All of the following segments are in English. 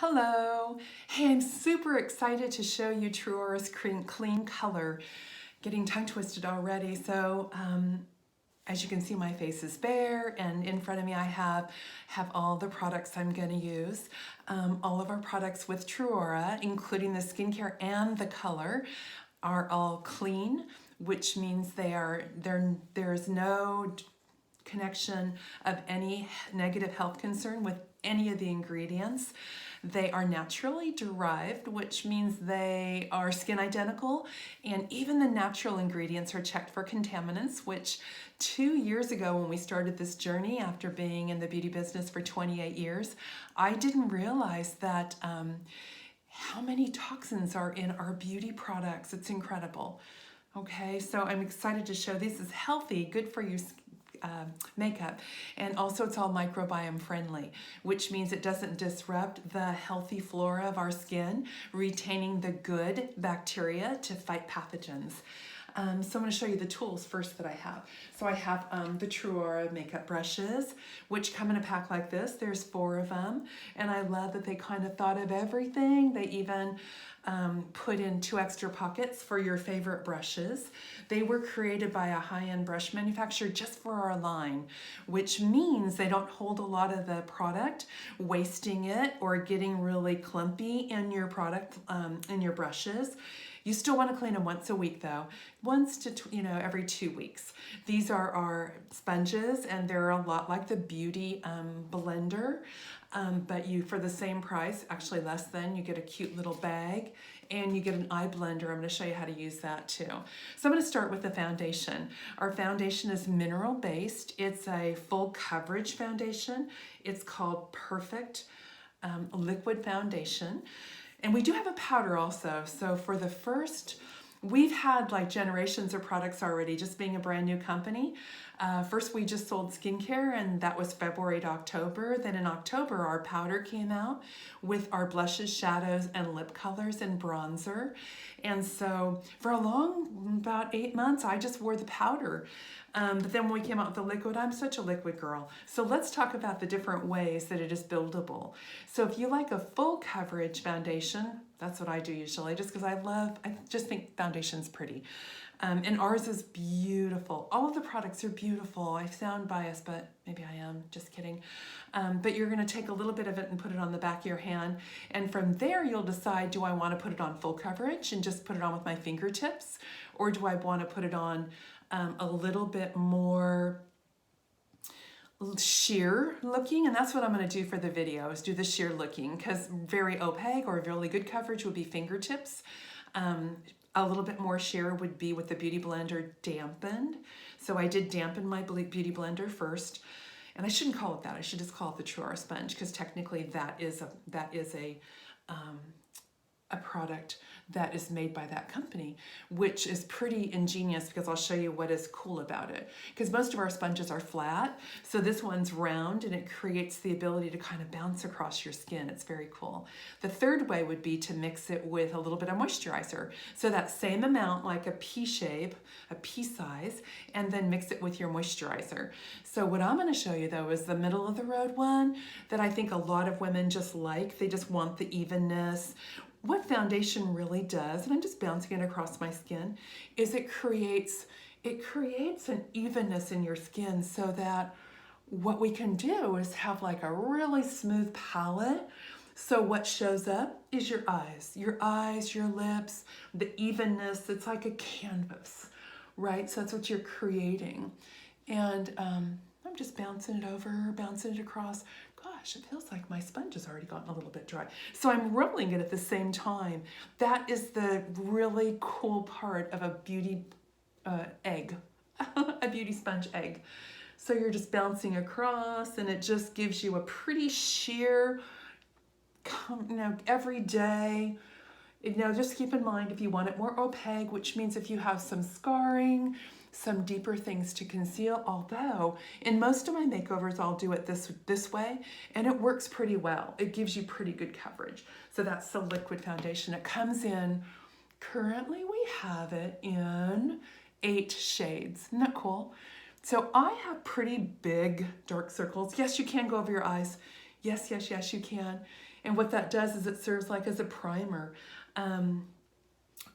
Hello. Hey, I'm super excited to show you TruAura's clean color. Getting tongue twisted already. So as you can see, my face is bare, and in front of me I have all the products I'm going to use. All of our products with TruAura, including the skincare and the color, are all clean, which means there's no connection of any negative health concern with any of the ingredients. They are naturally derived, which means they are skin identical, and even the natural ingredients are checked for contaminants, which 2 years ago when we started this journey after being in the beauty business for 28 years, I didn't realize that how many toxins are in our beauty products. It's incredible. Okay, so I'm excited to show this is healthy, good for you makeup, and also it's all microbiome friendly, which means it doesn't disrupt the healthy flora of our skin, retaining the good bacteria to fight pathogens. So I'm going to show you the tools first that I have. So I have the TruAura makeup brushes, which come in a pack like this. There's 4 of them, and I love that they kind of thought of everything. They even put in 2 extra pockets for your favorite brushes. They were created by a high-end brush manufacturer just for our line, which means they don't hold a lot of the product, wasting it or getting really clumpy in your product, in your brushes. You still want to clean them once a week though, once to, every 2 weeks. These are our sponges, and they're a lot like the Beauty blender, but for the same price, actually less than, you get a cute little bag and you get an eye blender. I'm going to show you how to use that too. So I'm going to start with the foundation. Our foundation is mineral based. It's a full coverage foundation. It's called Perfect Liquid Foundation. And we do have a powder also. So for the first, we've had like generations of products already, just being a brand new company. First we just sold skincare, and that was February to October. Then in October our powder came out with our blushes, shadows, and lip colors and bronzer. And so for about 8 months I just wore the powder. But then when we came out with the liquid, I'm such a liquid girl. So let's talk about the different ways that it is buildable. So if you like a full coverage foundation, that's what I do usually, just because I just think foundation's pretty. And ours is beautiful. All of the products are beautiful. I sound biased, but maybe I am, just kidding. But you're gonna take a little bit of it and put it on the back of your hand. And from there, you'll decide, do I wanna put it on full coverage and just put it on with my fingertips? Or do I wanna put it on a little bit more sheer looking? And that's what I'm going to do for the video, is do the sheer looking, because very opaque or really good coverage would be fingertips. A little bit more sheer would be with the Beauty Blender dampened. So I did dampen my Beauty Blender first, and I shouldn't call it that. I should just call it the TruAura sponge, because technically that is a product that is made by that company, which is pretty ingenious, because I'll show you what is cool about it. Because most of our sponges are flat, so this one's round, and it creates the ability to kind of bounce across your skin. It's very cool. The third way would be to mix it with a little bit of moisturizer. So that same amount, like a pea shape, a pea size, and then mix it with your moisturizer. So what I'm going to show you though is the middle of the road one that I think a lot of women just like. They just want the evenness. What foundation really does, and I'm just bouncing it across my skin, is it creates an evenness in your skin, so that what we can do is have like a really smooth palette. So what shows up is your eyes, your lips, the evenness. It's like a canvas, right? So that's what you're creating. And I'm just bouncing it over, bouncing it across. Gosh, it feels like my sponge has already gotten a little bit dry. So I'm rolling it at the same time. That is the really cool part of a beauty egg, a beauty sponge egg. So you're just bouncing across, and it just gives you a pretty sheer, every day. Just keep in mind, if you want it more opaque, which means if you have some scarring, some deeper things to conceal, although in most of my makeovers I'll do it this way, and it works pretty well. It gives you pretty good coverage. So that's the liquid foundation. It comes in, currently we have it in 8 shades. Isn't that cool? So I have pretty big dark circles. Yes, you can go over your eyes. Yes, yes, yes, you can. And what that does is it serves like as a primer.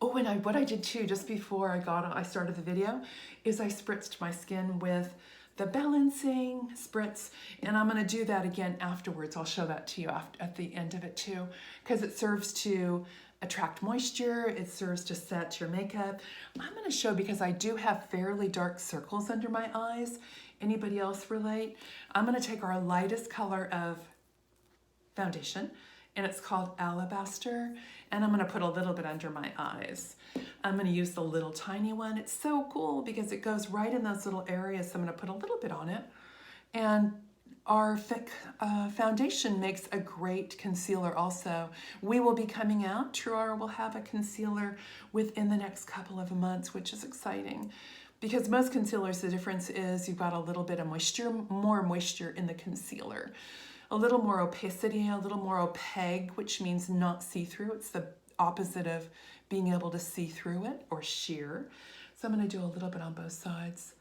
Oh, and what I did too, just before I started the video, is I spritzed my skin with the balancing spritz, and I'm gonna do that again afterwards. I'll show that to you at the end of it too, because it serves to attract moisture, it serves to set your makeup. I'm gonna show, because I do have fairly dark circles under my eyes. Anybody else relate? I'm gonna take our lightest color of foundation, and it's called Alabaster, and I'm gonna put a little bit under my eyes. I'm gonna use the little tiny one. It's so cool because it goes right in those little areas, so I'm gonna put a little bit on it. And our thick foundation makes a great concealer also. We will be coming out, TruAura will have a concealer within the next couple of months, which is exciting. Because most concealers, the difference is you've got a little bit of moisture, more moisture in the concealer. A little more opacity, a little more opaque, which means not see-through. It's the opposite of being able to see through it, or sheer. So I'm gonna do a little bit on both sides.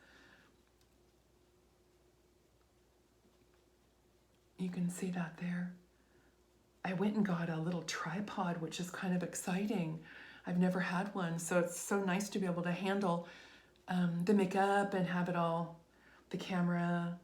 You can see that there. I went and got a little tripod, which is kind of exciting. I've never had one, so it's so nice to be able to handle the makeup and have it all, the camera,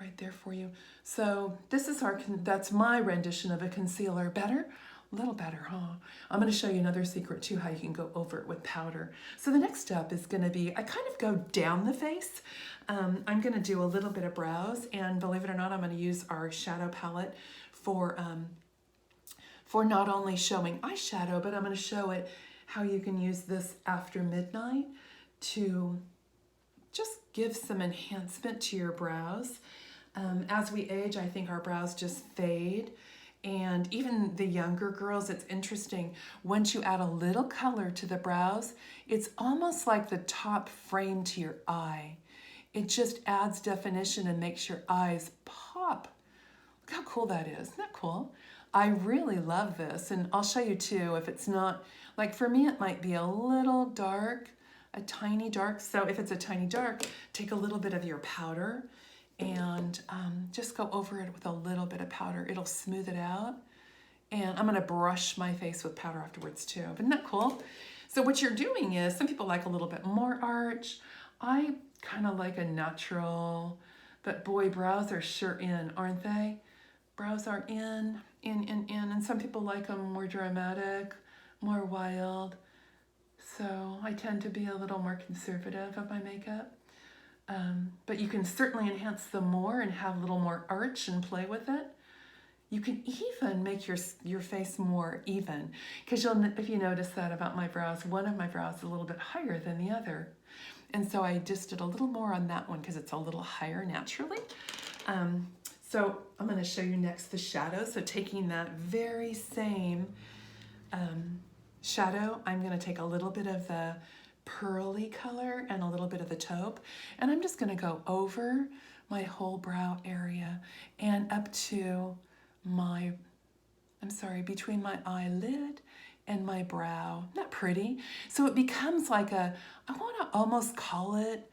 right there for you. So this is that's my rendition of a concealer. Better? A little better, huh? I'm gonna show you another secret too, how you can go over it with powder. So the next step is gonna be, I kind of go down the face. I'm gonna do a little bit of brows, and believe it or not, I'm gonna use our shadow palette for not only showing eyeshadow, but I'm gonna show it how you can use this after midnight to just give some enhancement to your brows. As we age, I think our brows just fade. And even the younger girls, it's interesting. Once you add a little color to the brows, it's almost like the top frame to your eye. It just adds definition and makes your eyes pop. Look how cool that is. Isn't that cool? I really love this. And I'll show you too, if it's not, like for me, it might be a little dark, a tiny dark. So if it's a tiny dark, take a little bit of your powder and just go over it with a little bit of powder. It'll smooth it out. And I'm gonna brush my face with powder afterwards too. Isn't that cool? So what you're doing is, some people like a little bit more arch. I kind of like a natural, but boy, brows are sure in, aren't they? Brows are in. And some people like them more dramatic, more wild. So I tend to be a little more conservative of my makeup. But you can certainly enhance them more and have a little more arch and play with it. You can even make your face more even, because if you notice that about my brows, one of my brows is a little bit higher than the other. And so I just did a little more on that one because it's a little higher naturally. So I'm going to show you next the shadow. So taking that very same shadow, I'm going to take a little bit of the pearly color and a little bit of the taupe, and I'm just going to go over my whole brow area and up to my, between my eyelid and my brow. Isn't that pretty? So it becomes like I want to almost call it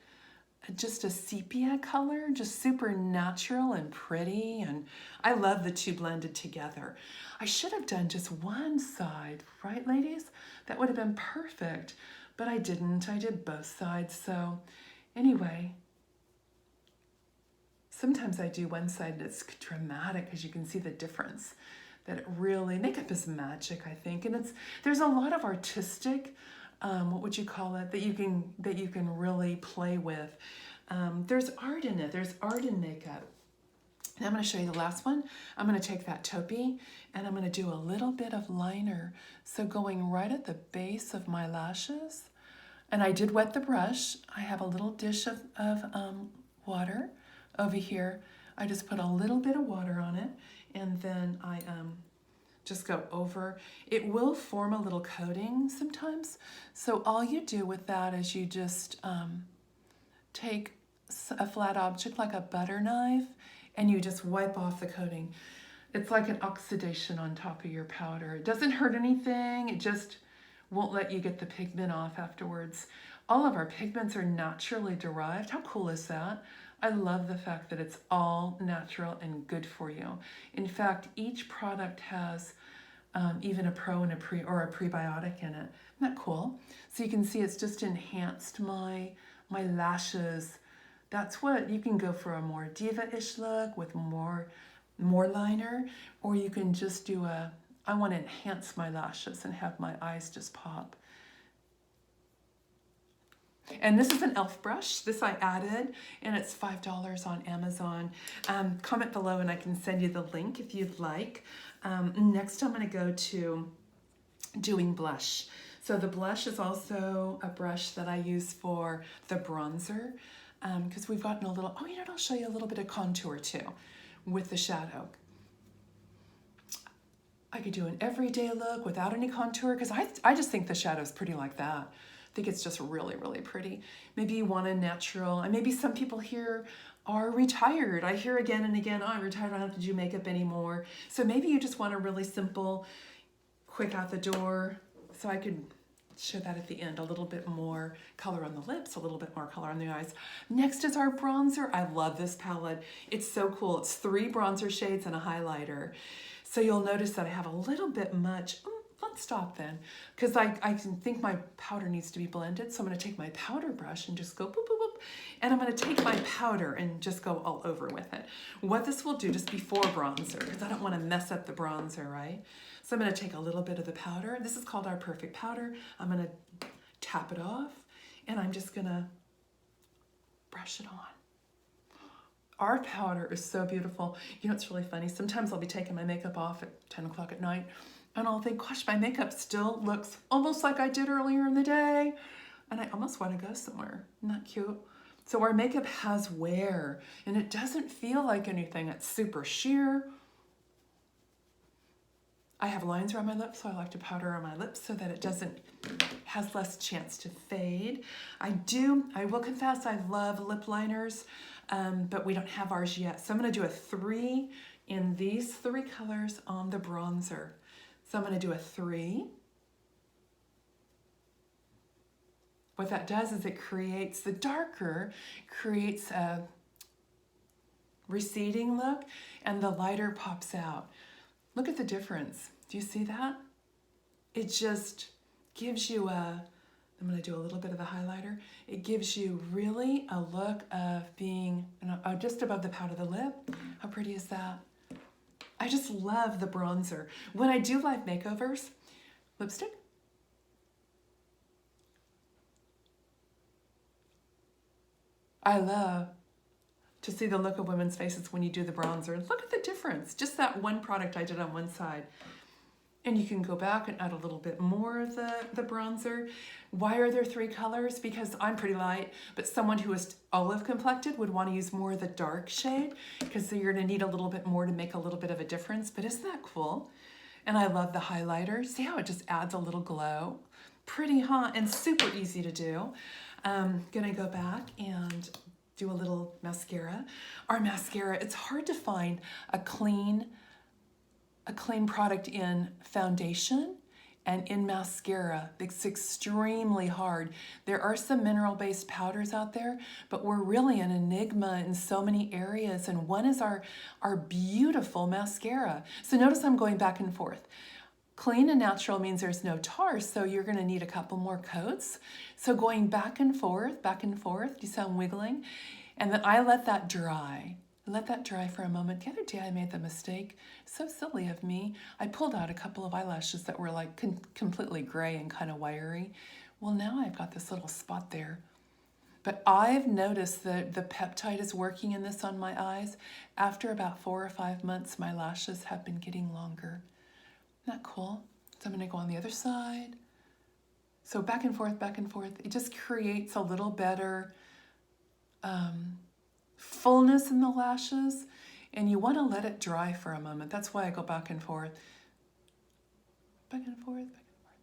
just a sepia color, just super natural and pretty, and I love the two blended together. I should have done just one side, right ladies? That would have been perfect. But I didn't. I did both sides. So anyway, sometimes I do one side and it's dramatic because you can see the difference. That it really, makeup is magic, I think. And there's a lot of artistic, what would you call it, that you can really play with. There's art in it. There's art in makeup. Now I'm going to show you the last one. I'm going to take that taupey and I'm going to do a little bit of liner. So going right at the base of my lashes. And I did wet the brush. I have a little dish of water over here. I just put a little bit of water on it and then I just go over. It will form a little coating sometimes. So all you do with that is you just take a flat object like a butter knife and you just wipe off the coating. It's like an oxidation on top of your powder. It doesn't hurt anything. It just won't let you get the pigment off afterwards. All of our pigments are naturally derived. How cool is that? I love the fact that it's all natural and good for you. In fact, each product has even a pro and a pre or a prebiotic in it. Isn't that cool? So you can see it's just enhanced my lashes. That's what you can go for, a more diva-ish look with more liner, or you can just do I want to enhance my lashes and have my eyes just pop. And this is an e.l.f. brush. This I added, and it's $5 on Amazon. Comment below and I can send you the link if you'd like. Next I'm going to go to doing blush. So the blush is also a brush that I use for the bronzer, because we've gotten a little, oh, you know, I'll show you a little bit of contour too with the shadow. I could do an everyday look without any contour, because I just think the shadow's pretty like that. I think it's just really, really pretty. Maybe you want a natural, and maybe some people here are retired. I hear again and again, oh, I'm retired, I don't have to do makeup anymore. So maybe you just want a really simple, quick out the door. So I could show that at the end, a little bit more color on the lips, a little bit more color on the eyes. Next is our bronzer. I love this palette. It's so cool. It's 3 bronzer shades and a highlighter. So you'll notice that I have a little bit much. Let's stop then, because I think my powder needs to be blended. So I'm going to take my powder brush and just go boop, boop, boop. And I'm going to take my powder and just go all over with it. What this will do just before bronzer, because I don't want to mess up the bronzer, right? So I'm going to take a little bit of the powder. This is called our perfect powder. I'm going to tap it off, and I'm just going to brush it on. Our powder is so beautiful. You know, it's really funny. Sometimes I'll be taking my makeup off at 10 o'clock at night, and I'll think, gosh, my makeup still looks almost like I did earlier in the day. And I almost want to go somewhere. Isn't that cute? So our makeup has wear, and it doesn't feel like anything. It's super sheer. I have lines around my lips, so I like to powder on my lips so that it has less chance to fade. I will confess, I love lip liners, but we don't have ours yet. So I'm going to do a 3 in these 3 colors on the bronzer. So I'm going to do a 3. What that does is it creates, the darker creates a receding look, and the lighter pops out. Look at the difference. Do you see that? It just gives you I'm going to do a little bit of the highlighter. It gives you really a look of being just above the pout of the lip. How pretty is that? I just love the bronzer. When I do live makeovers, lipstick. I love to see the look of women's faces when you do the bronzer. Look at the difference. Just that one product I did on one side. And you can go back and add a little bit more of the bronzer. Why are there 3 colors? Because I'm pretty light, but someone who is olive complected would want to use more of the dark shade, because you're going to need a little bit more to make a little bit of a difference. But isn't that cool? And I love the highlighter. See how it just adds a little glow? Pretty, huh? And super easy to do. Gonna go back and do a little mascara. Our mascara, it's hard to find a clean product in foundation and in mascara. It's extremely hard. There are some mineral-based powders out there, but we're really an enigma in so many areas, and one is our beautiful mascara. So notice I'm going back and forth. Clean and natural means there's no tar, so you're going to need a couple more coats. So going back and forth, do you see I'm wiggling? And then I let that dry. Let that dry for a moment. The other day I made the mistake, so silly of me, I pulled out a couple of eyelashes that were like completely gray and kind of wiry. Well, now I've got this little spot there. But I've noticed that the peptide is working in this on my eyes. After about 4 or 5 months, my lashes have been getting longer. Isn't that cool? So I'm going to go on the other side. So back and forth, back and forth. It just creates a little better fullness in the lashes, and you want to let it dry for a moment. That's why I go back and forth. Back and forth, back and forth.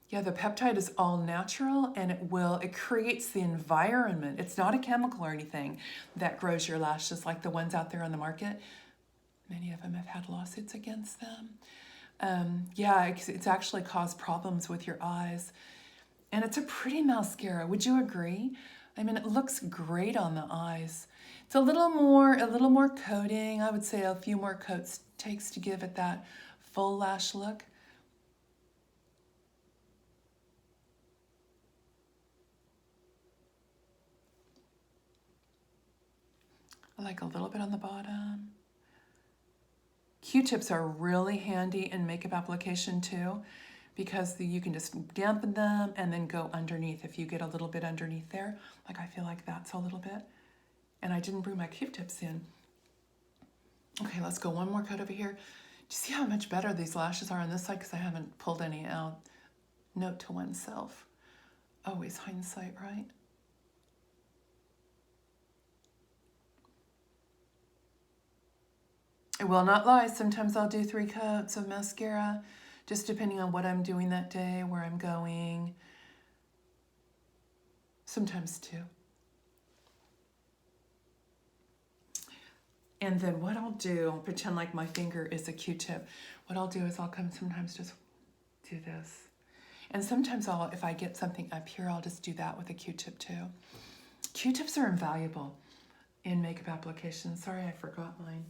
Yeah, the peptide is all natural, and it creates the environment. It's not a chemical or anything that grows your lashes like the ones out there on the market. Many of them have had lawsuits against them. Yeah, it's actually caused problems with your eyes. And it's a pretty mascara. Would you agree? I mean, it looks great on the eyes. It's a little more coating. I would say a few more coats takes to give it that full lash look. I like a little bit on the bottom. Q-tips are really handy in makeup application too, because you can just dampen them and then go underneath if you get a little bit underneath there. Like I feel like that's a little bit. And I didn't bring my Q-tips in. Okay, let's go one more coat over here. Do you see how much better these lashes are on this side? Because I haven't pulled any out. Note to oneself. Always hindsight, right? I will not lie, sometimes I'll do 3 coats of mascara, just depending on what I'm doing that day, where I'm going. Sometimes 2. And then what I'll do, I'll pretend like my finger is a Q-tip. What I'll do is I'll come sometimes just do this. And sometimes if I get something up here, I'll just do that with a Q-tip too. Q-tips are invaluable in makeup applications. Sorry, I forgot mine.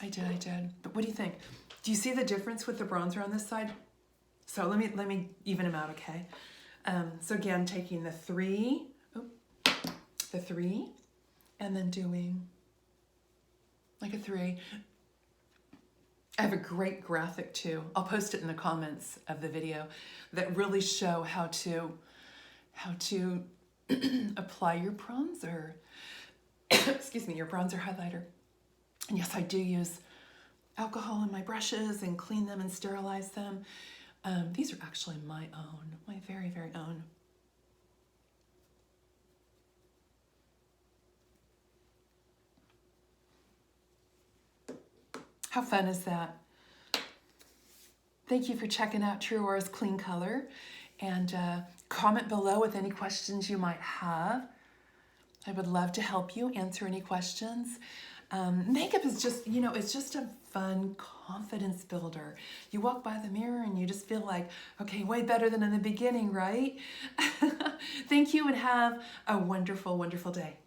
I did. But what do you think? Do you see the difference with the bronzer on this side? So let me even them out, okay? So again, taking the 3, and then doing like a 3. I have a great graphic too. I'll post it in the comments of the video that really show how to apply your bronzer. Excuse me, your bronzer highlighter. And yes, I do use alcohol in my brushes and clean them and sterilize them. These are actually my own, my very, very own. How fun is that? Thank you for checking out TruAura's Clean Color, and comment below with any questions you might have. I would love to help you answer any questions. Makeup is just, it's just a fun confidence builder. You walk by the mirror and you just feel like, okay, way better than in the beginning, right? Thank you and have a wonderful, wonderful day.